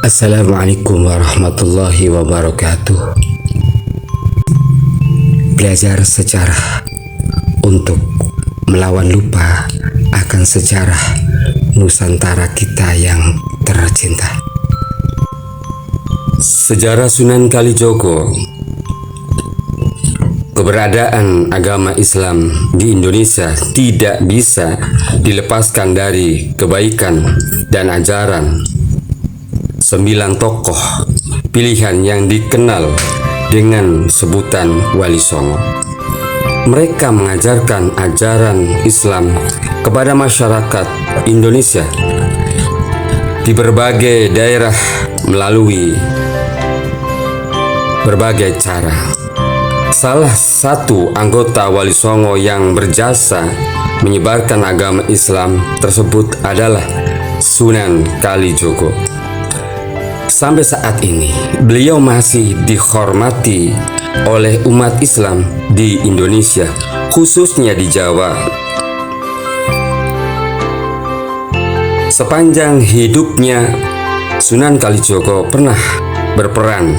Assalamualaikum warahmatullahi wabarakatuh. Belajar sejarah untuk melawan lupa akan sejarah Nusantara kita yang tercinta. Sejarah Sunan Kalijogo. Keberadaan agama Islam di Indonesia tidak bisa dilepaskan dari kebaikan dan ajaran 9 tokoh pilihan yang dikenal dengan sebutan Wali Songo. Mereka mengajarkan ajaran Islam kepada masyarakat Indonesia di berbagai daerah melalui berbagai cara. Salah satu anggota Wali Songo yang berjasa menyebarkan agama Islam tersebut adalah Sunan Kalijogo. Sampai saat ini, beliau masih dihormati oleh umat Islam di Indonesia, khususnya di Jawa. Sepanjang hidupnya, Sunan Kalijogo pernah berperan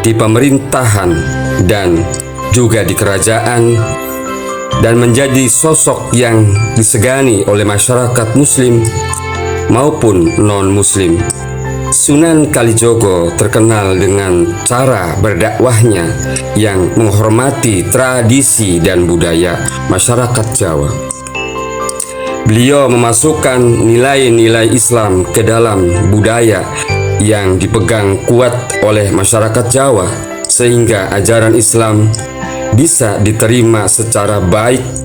di pemerintahan dan juga di kerajaan, dan menjadi sosok yang disegani oleh masyarakat Muslim maupun non-Muslim. Sunan Kalijogo terkenal dengan cara berdakwahnya yang menghormati tradisi dan budaya masyarakat Jawa. Beliau memasukkan nilai-nilai Islam ke dalam budaya yang dipegang kuat oleh masyarakat Jawa, sehingga ajaran Islam bisa diterima secara baik.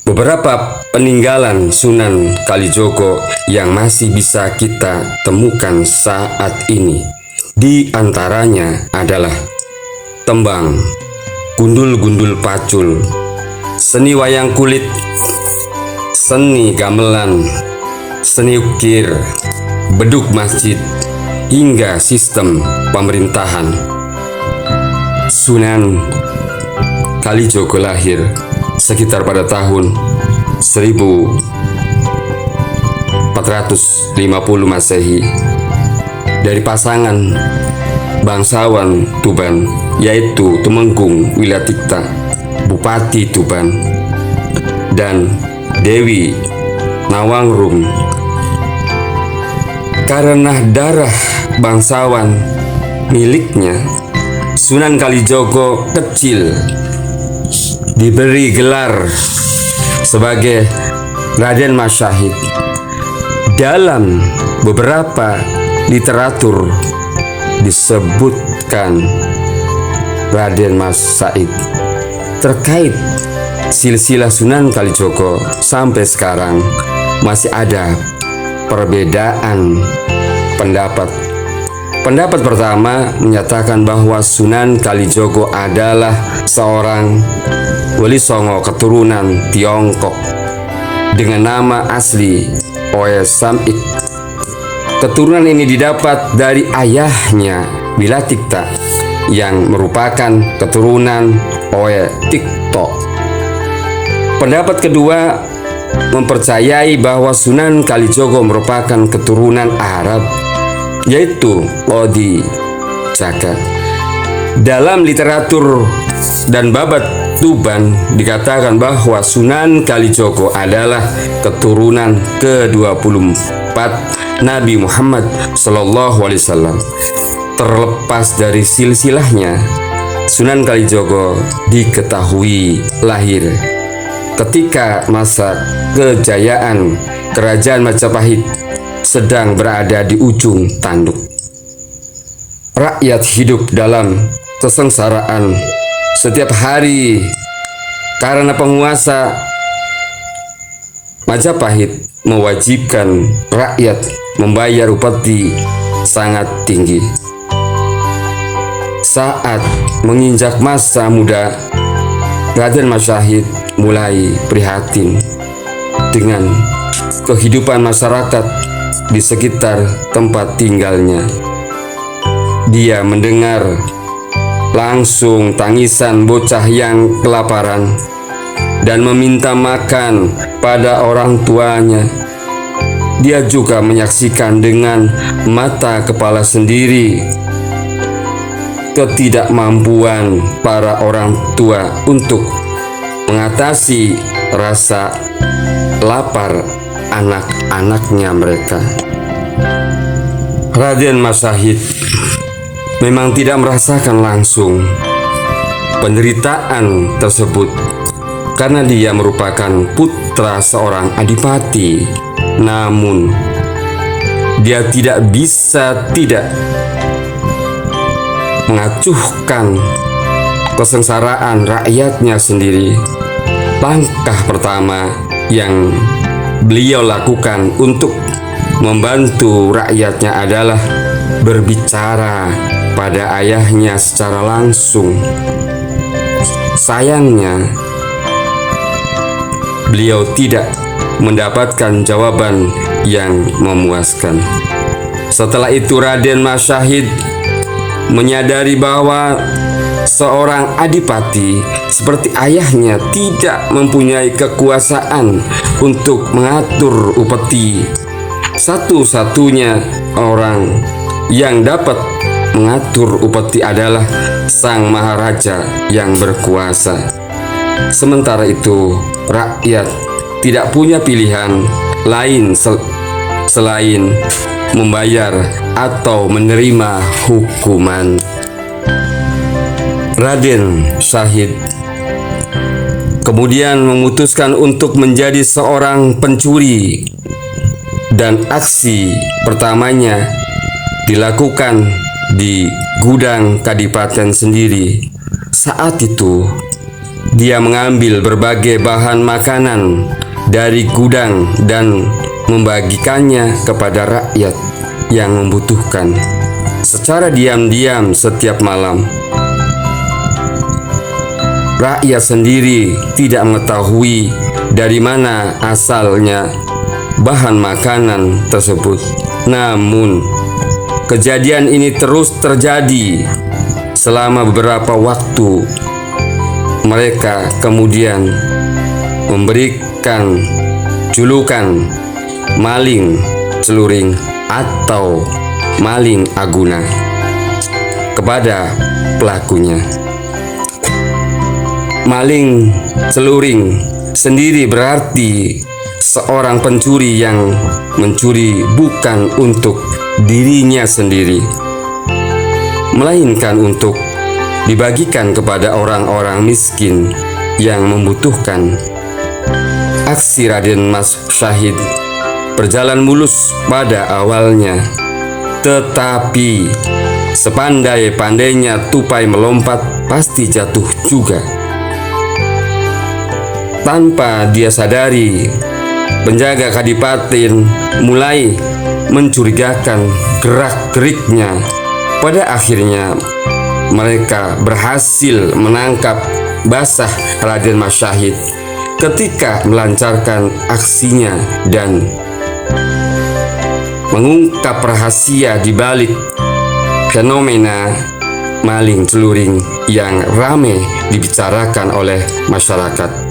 Beberapa peninggalan Sunan Kalijogo yang masih bisa kita temukan saat ini, di antaranya adalah tembang, gundul-gundul pacul, seni wayang kulit, seni gamelan, seni ukir, beduk masjid, hingga sistem pemerintahan. Sunan Kalijogo lahir sekitar pada tahun 1450 Masehi dari pasangan bangsawan Tuban, yaitu Tumenggung Wilatikta, Bupati Tuban, dan Dewi Nawangrum. Karena darah bangsawan miliknya, Sunan Kalijogo kecil diberi gelar sebagai Raden Mas Syahid. Dalam beberapa literatur disebutkan Raden Mas Syahid. Terkait silsilah Sunan Kalijogo, sampai sekarang masih ada perbedaan pendapat. Pendapat pertama menyatakan bahwa Sunan Kalijogo adalah seorang Wali Songo keturunan Tiongkok dengan nama asli Oe Samik. Keturunan ini didapat dari ayahnya Wilatikta yang merupakan keturunan Oe Tikto. Pendapat kedua mempercayai bahwa Sunan Kalijogo merupakan keturunan Arab, yaitu Odi Jaga. Dalam literatur dan babat Tuban dikatakan bahwa Sunan Kalijogo adalah keturunan ke-24 Nabi Muhammad SAW. Terlepas dari silsilahnya, Sunan Kalijogo diketahui lahir ketika masa kejayaan Kerajaan Majapahit sedang berada di ujung tanduk. Rakyat hidup dalam kesengsaraan setiap hari karena penguasa Majapahit mewajibkan rakyat membayar upeti sangat tinggi. Saat menginjak masa muda, Raden Mas Syahid mulai prihatin dengan kehidupan masyarakat di sekitar tempat tinggalnya. Dia mendengar langsung tangisan bocah yang kelaparan dan meminta makan pada orang tuanya. dia juga menyaksikan dengan mata kepala sendiri ketidakmampuan para orang tua untuk mengatasi rasa lapar anak-anaknya mereka. Raden Mas Syahid memang tidak merasakan langsung penderitaan tersebut karena dia merupakan putra seorang adipati. Namun dia tidak bisa tidak mengacuhkan kesengsaraan rakyatnya sendiri. Langkah pertama yang beliau lakukan untuk membantu rakyatnya adalah berbicara pada ayahnya secara langsung. Sayangnya, beliau tidak mendapatkan jawaban yang memuaskan. Setelah itu Raden Mas Syahid menyadari bahwa seorang adipati seperti ayahnya tidak mempunyai kekuasaan untuk mengatur upeti. Satu-satunya orang yang dapat mengatur upeti adalah sang maharaja yang berkuasa. Sementara itu, rakyat tidak punya pilihan lain selain membayar atau menerima hukuman. Raden Syahid kemudian memutuskan untuk menjadi seorang pencuri, dan aksi pertamanya dilakukan di gudang kadipaten sendiri. Saat itu dia mengambil berbagai bahan makanan dari gudang dan membagikannya kepada rakyat yang membutuhkan secara diam-diam setiap malam. Rakyat sendiri tidak mengetahui dari mana asalnya bahan makanan tersebut. Namun kejadian ini terus terjadi selama beberapa waktu. Mereka kemudian memberikan julukan maling celuring atau maling aguna kepada pelakunya. Maling celuring sendiri berarti seorang pencuri yang mencuri bukan untuk dirinya sendiri, melainkan untuk dibagikan kepada orang-orang miskin yang membutuhkan. Aksi Raden Mas Syahid berjalan mulus pada awalnya, tetapi sepandai-pandainya tupai melompat pasti jatuh juga. Tanpa dia sadari, penjaga kadipaten mulai mencurigakan gerak-geriknya. Pada akhirnya mereka berhasil menangkap basah Raden Mas Syahid ketika melancarkan aksinya dan mengungkap rahasia di balik fenomena maling celuring yang ramai dibicarakan oleh masyarakat.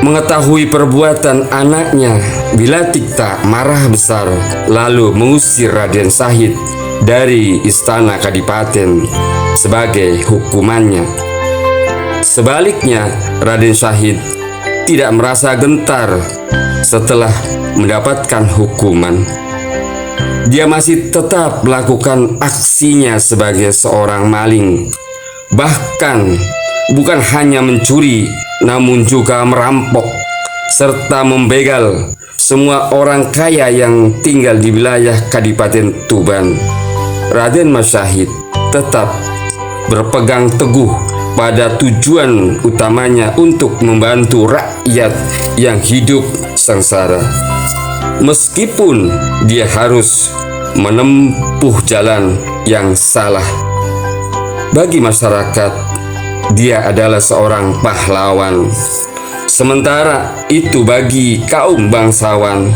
Mengetahui perbuatan anaknya, Bilatikta marah besar lalu mengusir Raden Syahid dari istana kadipaten sebagai hukumannya. Sebaliknya, Raden Syahid tidak merasa gentar setelah mendapatkan hukuman. Dia masih tetap melakukan aksinya sebagai seorang maling. Bahkan bukan hanya mencuri, namun juga merampok serta membegal semua orang kaya yang tinggal di wilayah Kadipaten Tuban. Raden Mas Syahid tetap berpegang teguh pada tujuan utamanya untuk membantu rakyat yang hidup sengsara. Meskipun dia harus menempuh jalan yang salah, bagi masyarakat dia adalah seorang pahlawan. Sementara itu bagi kaum bangsawan,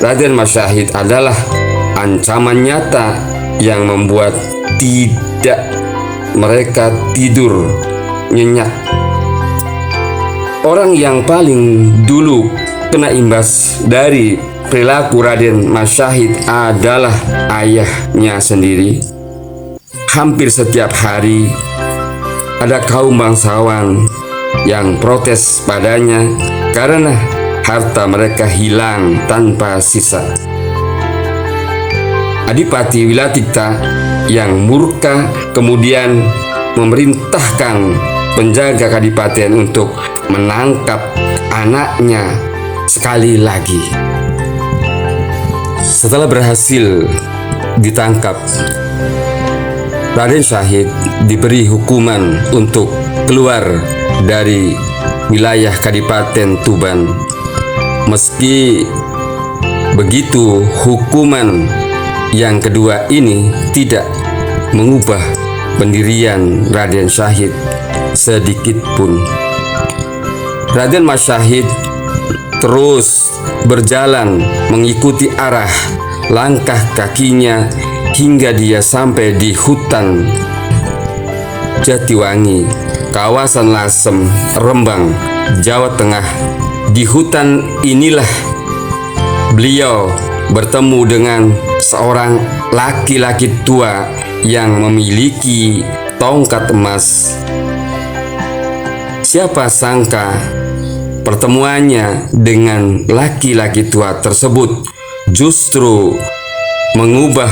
Raden Mas Syahid adalah ancaman nyata yang membuat tidak mereka tidur nyenyak. Orang yang paling dulu kena imbas dari perilaku Raden Masyahid adalah ayahnya sendiri. Hampir setiap hari ada kaum bangsawan yang protes padanya karena harta mereka hilang tanpa sisa. Adipati Wilatikta yang murka kemudian memerintahkan penjaga kadipaten untuk menangkap anaknya sekali lagi. Setelah berhasil ditangkap, Raden Syahid diberi hukuman untuk keluar dari wilayah Kadipaten Tuban. Meski begitu, hukuman yang kedua ini tidak mengubah pendirian Raden Syahid sedikit pun. Raden Masyahid terus berjalan mengikuti arah langkah kakinya hingga dia sampai di hutan Jatiwangi, kawasan Lasem, Rembang, Jawa Tengah. Di hutan inilah beliau bertemu dengan seorang laki-laki tua yang memiliki tongkat emas. Siapa sangka pertemuannya dengan laki-laki tua tersebut justru mengubah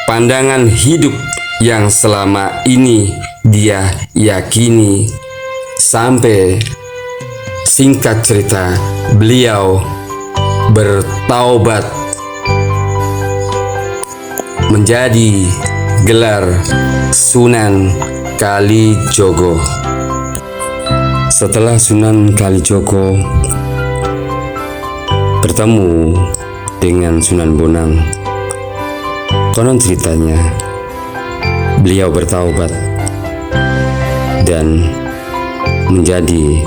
pandangan hidup yang selama ini dia yakini. Sampai singkat cerita, beliau bertaubat menjadi gelar Sunan Kalijogo. Setelah Sunan Kalijogo bertemu dengan Sunan Bonang, konon ceritanya beliau bertaubat dan menjadi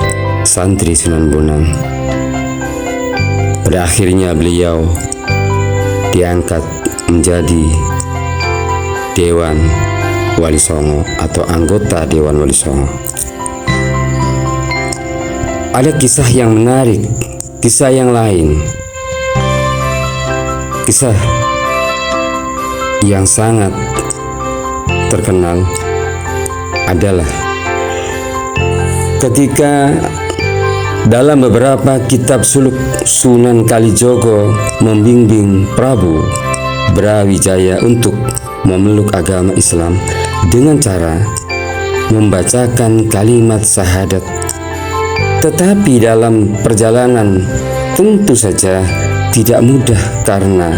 santri Sunan Bonang. Pada akhirnya beliau diangkat menjadi Dewan Wali Songo atau anggota Dewan Wali Songo. Ada kisah yang menarik, kisah yang lain, kisah yang sangat terkenal adalah ketika dalam beberapa kitab suluk Sunan Kalijogo membimbing Prabu Brawijaya untuk memeluk agama Islam dengan cara membacakan kalimat syahadat. Tetapi dalam perjalanan tentu saja tidak mudah, karena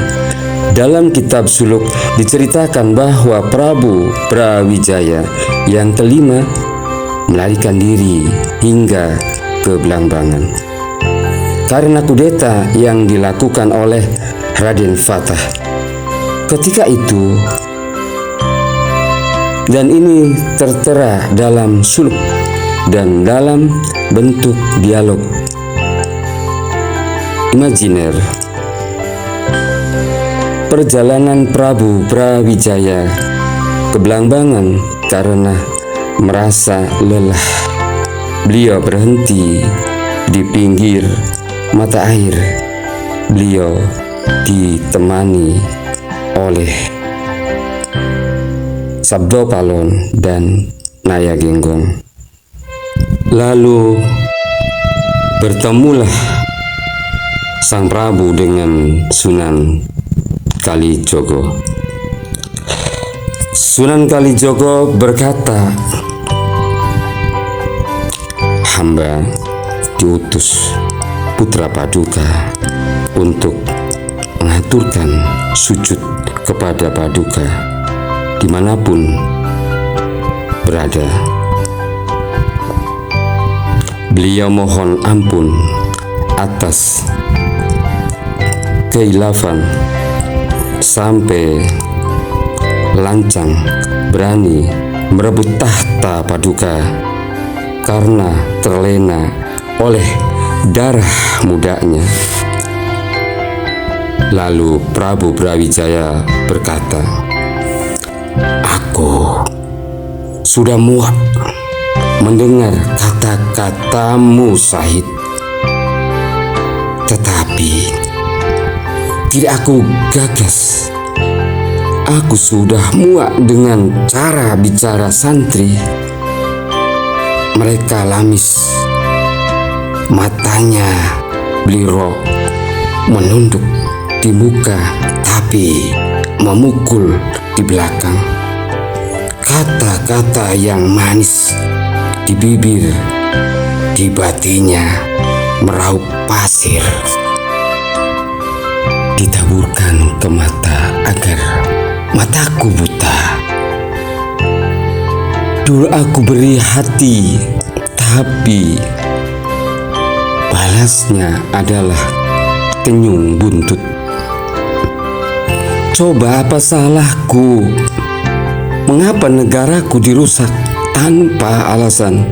dalam kitab suluk diceritakan bahwa Prabu Brawijaya yang kelima melarikan diri hingga ke Belambangan karena kudeta yang dilakukan oleh Raden Fatah ketika itu, dan ini tertera dalam suluk dan dalam bentuk dialog imajiner. Perjalanan Prabu Brawijaya ke Belambangan karena merasa lelah, beliau berhenti di pinggir mata air. Beliau ditemani oleh Sabdo Palon dan Naya Genggong. Lalu bertemulah Sang Prabu dengan Sunan Kalijogo. Sunan Kalijogo berkata, "Hamba diutus Putra Paduka untuk mengaturkan sujud kepada Paduka dimanapun berada. Beliau mohon ampun atas keilafan sampai lancang berani merebut tahta Paduka karena terlena oleh darah mudanya." Lalu Prabu Brawijaya berkata, "Aku sudah muak mendengar kata-katamu, Syahid. Tetapi tidak aku gagas. Aku sudah muak dengan cara bicara santri. Mereka lamis, matanya belirok, menunduk di muka tapi memukul di belakang. Kata-kata yang manis di bibir, di batinya meraup pasir, ditaburkan ke mata agar mataku buta. Dulu aku beri hati, tapi balasnya adalah tenyung buntut. Coba apa salahku? Mengapa negaraku dirusak tanpa alasan?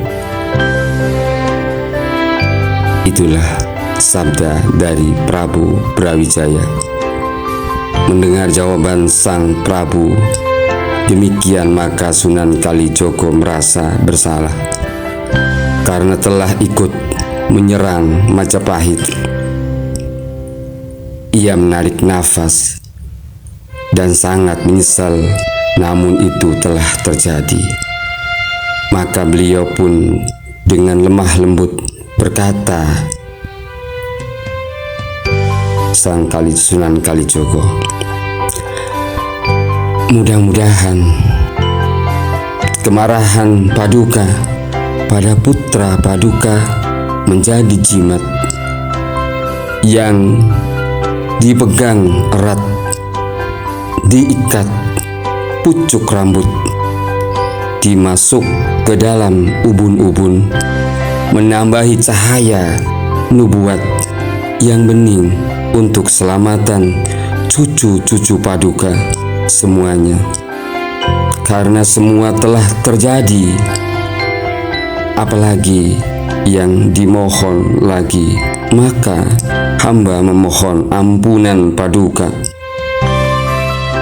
Itulah sabda dari Prabu Brawijaya. Mendengar jawaban sang Prabu demikian, maka Sunan Kalijogo merasa bersalah karena telah ikut menyerang Majapahit. Ia menarik nafas dan sangat menyesal, namun itu telah terjadi. Maka beliau pun dengan lemah lembut berkata, Sunan Kalijogo, mudah-mudahan kemarahan Paduka pada putra Paduka menjadi jimat yang dipegang erat, diikat pucuk rambut, dimasuk ke dalam ubun-ubun, menambahi cahaya nubuat yang bening untuk keselamatan cucu-cucu Paduka semuanya. Karena semua telah terjadi, apalagi yang dimohon lagi, maka hamba memohon ampunan Paduka.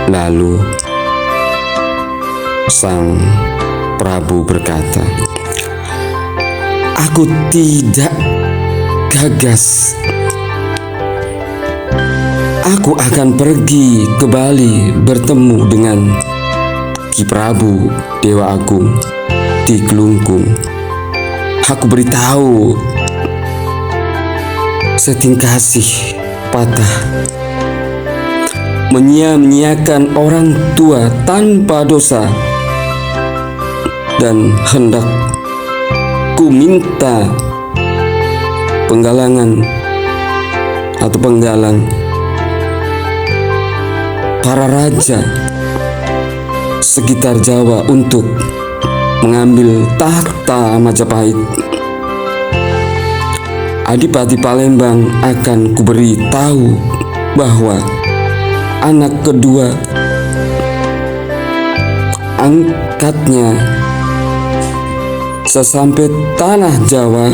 Lalu sang Prabu berkata, aku tidak gagas. Aku akan pergi ke Bali bertemu dengan Ki Prabu Dewa Agung di Kelungkung. Aku beritahu setingkasih patah, menyia-nyiakan orang tua tanpa dosa, dan hendak ku minta penggalang para raja sekitar Jawa untuk mengambil tahta Majapahit. Adipati Palembang akan kuberi tahu bahwa anak kedua angkatnya sesampai tanah Jawa,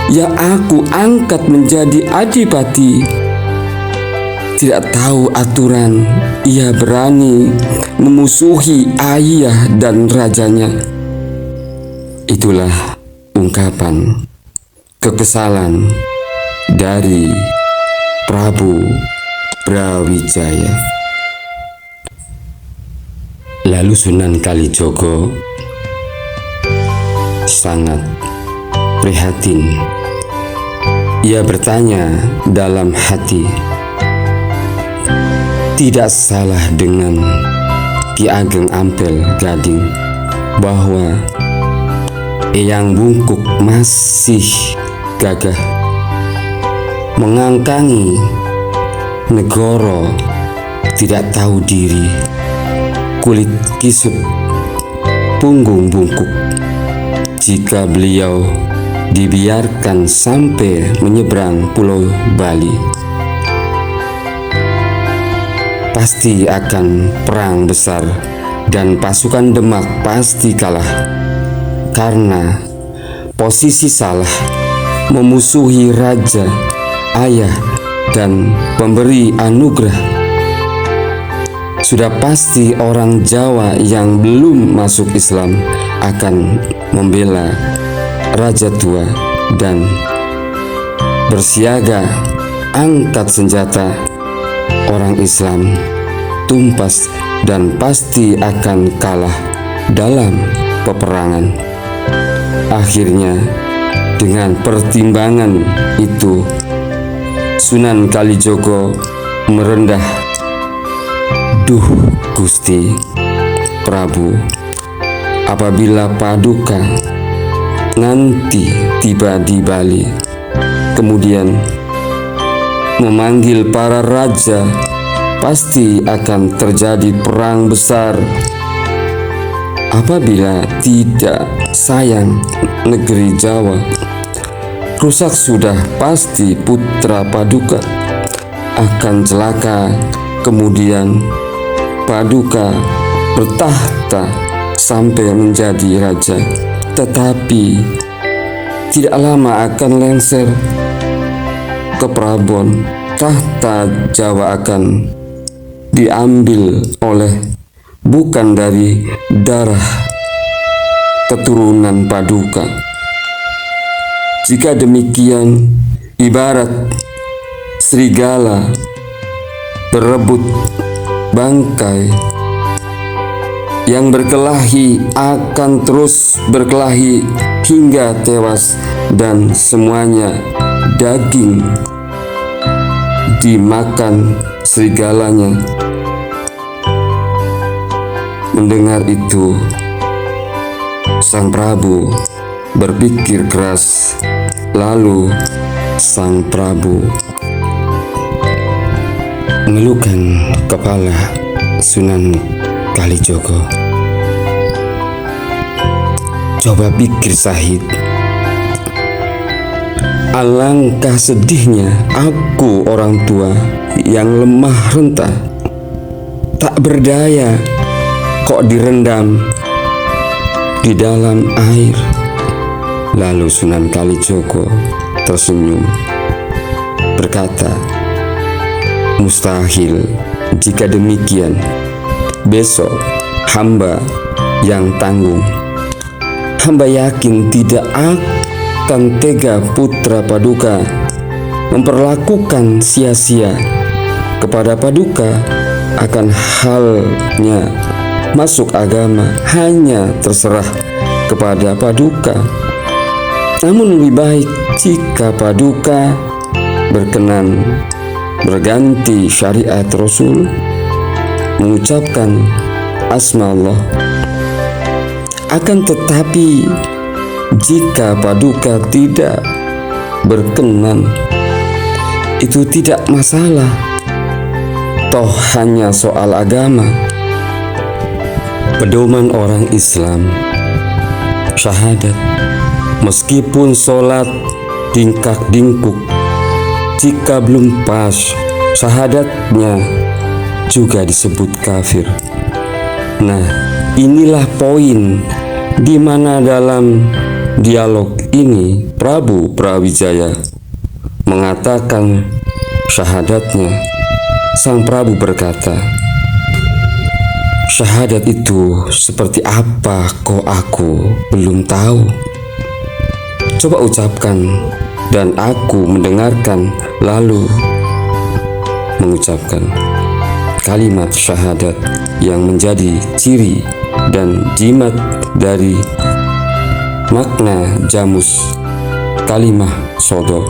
ya aku angkat menjadi adipati. Tidak tahu aturan, ia berani memusuhi ayah dan rajanya. Itulah ungkapan kekesalan dari Prabu Brawijaya. Lalu Sunan Kalijogo sangat prihatin. Ia bertanya dalam hati, tidak salah dengan Ki Ageng Ampel Gading bahwa Eyang Bungkuk masih gagah mengangkangi negoro, tidak tahu diri, kulit kisut, punggung bungkuk. Jika beliau dibiarkan sampai menyeberang Pulau Bali, pasti akan perang besar dan pasukan Demak pasti kalah karena posisi salah memusuhi raja, ayah, dan pemberi anugerah. Sudah pasti orang Jawa yang belum masuk Islam akan membela raja tua dan bersiaga angkat senjata, orang Islam tumpas dan pasti akan kalah dalam peperangan. Akhirnya, dengan pertimbangan itu, Sunan Kalijogo merendah, "Duh Gusti Prabu, apabila Paduka nanti tiba di Bali, kemudian memanggil para raja, pasti akan terjadi perang besar. Apabila tidak, sayang negeri Jawa rusak sudah pasti. Putra Paduka akan celaka, kemudian Paduka bertahta sampai menjadi raja, tetapi tidak lama akan lengser ke Prabon. Tahta Jawa akan diambil bukan dari darah keturunan Paduka. Jika demikian, ibarat serigala berebut bangkai, yang berkelahi akan terus berkelahi hingga tewas dan semuanya daging dimakan serigalanya." Mendengar itu, Sang Prabu berpikir keras. Lalu Sang Prabu mengelukkan kepala Sunan Kalijogo. "Coba pikir Syahid, alangkah sedihnya aku, orang tua yang lemah rentah, tak berdaya, kok direndam di dalam air." Lalu Sunan Kalijogo tersenyum, berkata, "Mustahil jika demikian. Besok hamba yang tanggung. Hamba yakin tidak akan tega putra Paduka memperlakukan sia-sia. Kepada Paduka akan halnya masuk agama hanya terserah kepada Paduka. Namun lebih baik jika Paduka berkenan berganti syariat Rasul, mengucapkan asma Allah. Akan tetapi jika Paduka tidak berkenan, itu tidak masalah, toh hanya soal agama. Pedoman orang Islam, syahadat. Meskipun sholat dingkak-dingkuk, jika belum pas syahadatnya juga disebut kafir. Nah, inilah poin di mana dalam dialog ini Prabu Brawijaya mengatakan syahadatnya. Sang Prabu berkata, "Syahadat itu seperti apa kok aku belum tahu. Coba ucapkan dan aku mendengarkan." Lalu mengucapkan kalimat syahadat yang menjadi ciri dan jimat dari makna jamus kalimah shodok.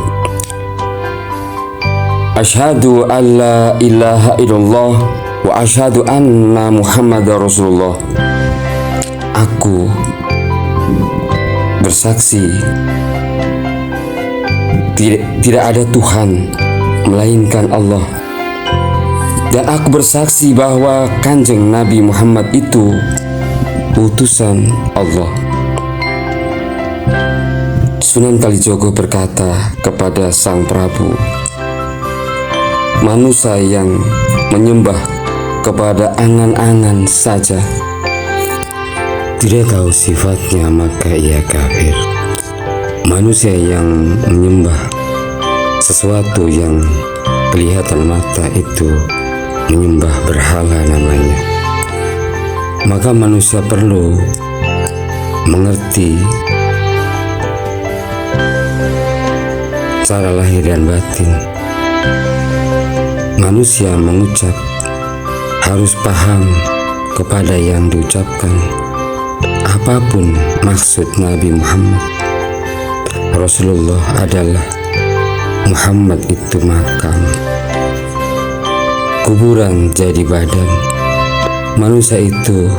Asyhadu an la ilaha illallah wa asyhadu anna Muhammadar Rasulullah. Aku bersaksi tidak ada Tuhan melainkan Allah, dan aku bersaksi bahwa Kanjeng Nabi Muhammad itu utusan Allah. Sunan Kalijogo berkata kepada Sang Prabu, "Manusia yang menyembah kepada angan-angan saja, tidak tahu sifatnya, maka ia kafir. Manusia yang menyembah sesuatu yang kelihatan mata, itu menyembah berhala namanya. Maka manusia perlu mengerti cara lahir dan batin manusia mengucap harus paham kepada yang diucapkan. Apapun maksud Nabi Muhammad, Rasulullah adalah Muhammad itu makam, kuburan jadi badan, manusia itu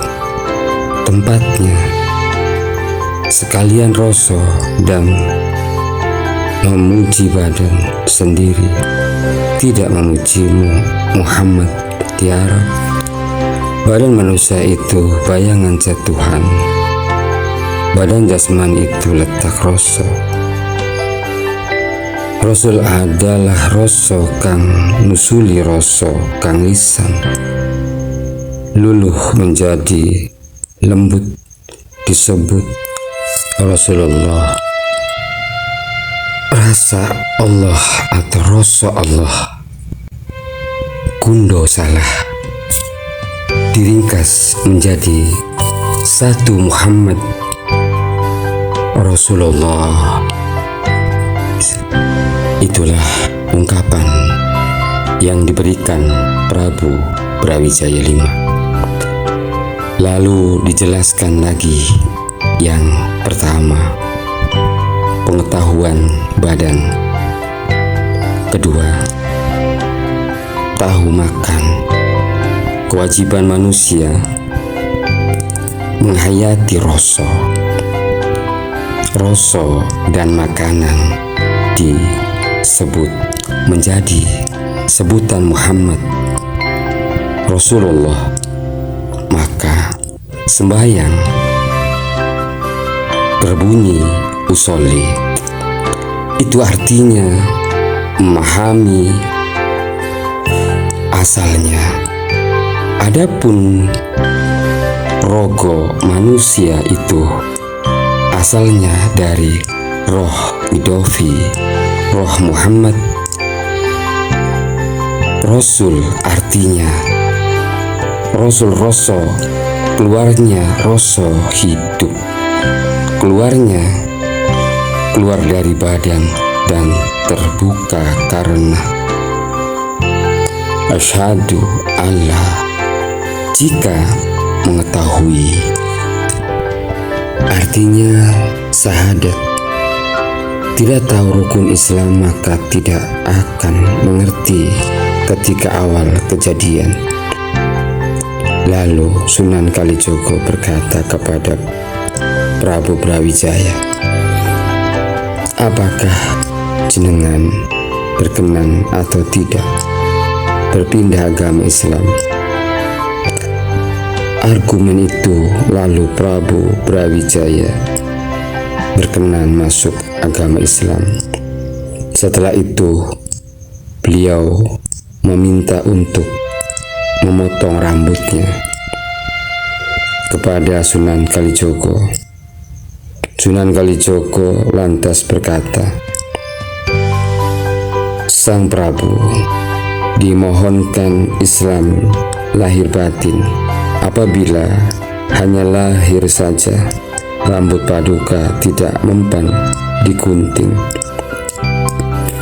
tempatnya. Sekalian rasa dan memuji badan sendiri, tidak memujimu Muhammad tiara. Badan manusia itu bayangan Tuhan, badan jasmani itu letak rasa. Rasul adalah rasa kang nusuli rasa kang lisan, luluh menjadi lembut disebut Rasulullah. Rasa Allah atau rasa Allah kundo salah diringkas menjadi satu Muhammad Rasulullah. Itulah ungkapan yang diberikan Prabu Brawijaya V. Lalu dijelaskan lagi yang pertama, pengetahuan badan. Kedua, tahu makan. Kewajiban manusia menghayati rasa dan makanan disebut menjadi sebutan Muhammad Rasulullah. Maka sembahyang berbunyi usolli, itu artinya memahami asalnya. Adapun rogo manusia itu asalnya dari roh idofi, roh Muhammad. Rasul artinya Rasul rasa, keluarnya rasa hidup, keluar dari badan dan terbuka karena asyhadu Allah. Jika mengetahui artinya syahadat, tidak tahu rukun Islam, maka tidak akan mengerti ketika awal kejadian. Lalu Sunan Kalijogo berkata kepada Prabu Brawijaya, apakah jenengan berkenan atau tidak berpindah agama Islam? Argumen itu lalu Prabu Brawijaya berkenan masuk agama Islam. Setelah itu beliau meminta untuk memotong rambutnya kepada Sunan Kalijogo. Sunan Kalijogo lantas berkata, Sang Prabu, dimohonkan Islam lahir batin. Apabila hanya lahir saja, rambut paduka tidak mempan digunting.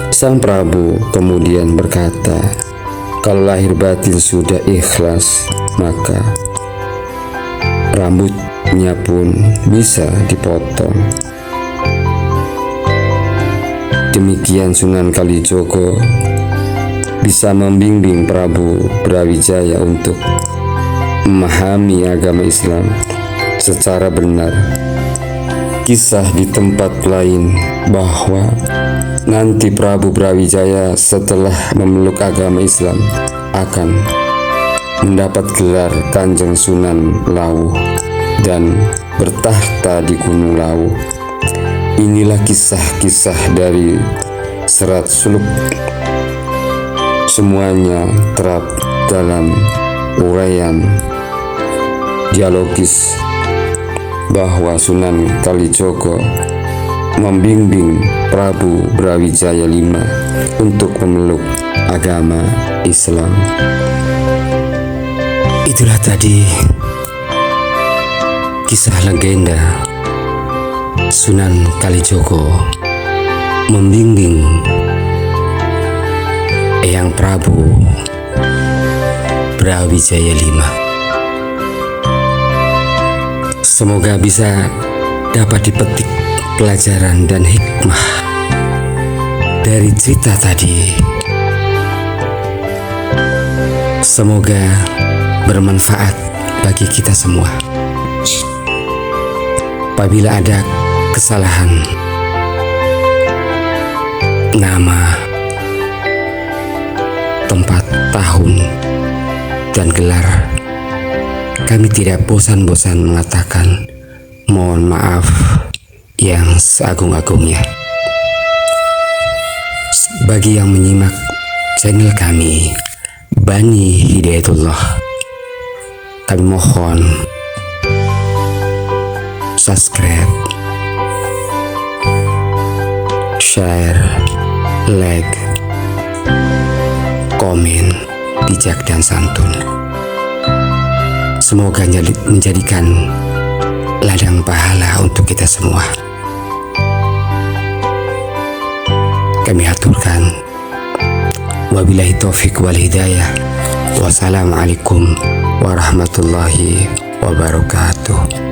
Sang Prabu kemudian berkata, kalau lahir batin sudah ikhlas, maka rambutnya pun bisa dipotong. Demikian Sunan Kalijogo bisa membimbing Prabu Brawijaya untuk memahami agama Islam secara benar. Kisah di tempat lain bahwa nanti Prabu Brawijaya setelah memeluk agama Islam akan mendapat gelar Kanjeng Sunan Lawuh dan bertahta di Gunung Lawuh. Inilah kisah-kisah dari Serat Suluk. Semuanya terap dalam uraian dialogis bahwa Sunan Kalijogo membimbing Prabu Brawijaya V untuk memeluk agama Islam. Itulah tadi kisah legenda Sunan Kalijogo membimbing Eyang Prabu Brawijaya 5. Semoga bisa dapat dipetik pelajaran dan hikmah dari cerita tadi. Semoga bermanfaat bagi kita semua. Apabila ada kesalahan nama, tempat, tahun, dan gelar, kami tidak bosan-bosan mengatakan mohon maaf yang seagung-agungnya. Bagi yang menyimak channel kami Bani Hidayatullah, kami mohon subscribe, share, like, komen, bijak dan santun. Semoga menjadikan ladang pahala untuk kita semua. Kami aturkan wabillahi taufik wal hidayah. Wassalamualaikum warahmatullahi wabarakatuh.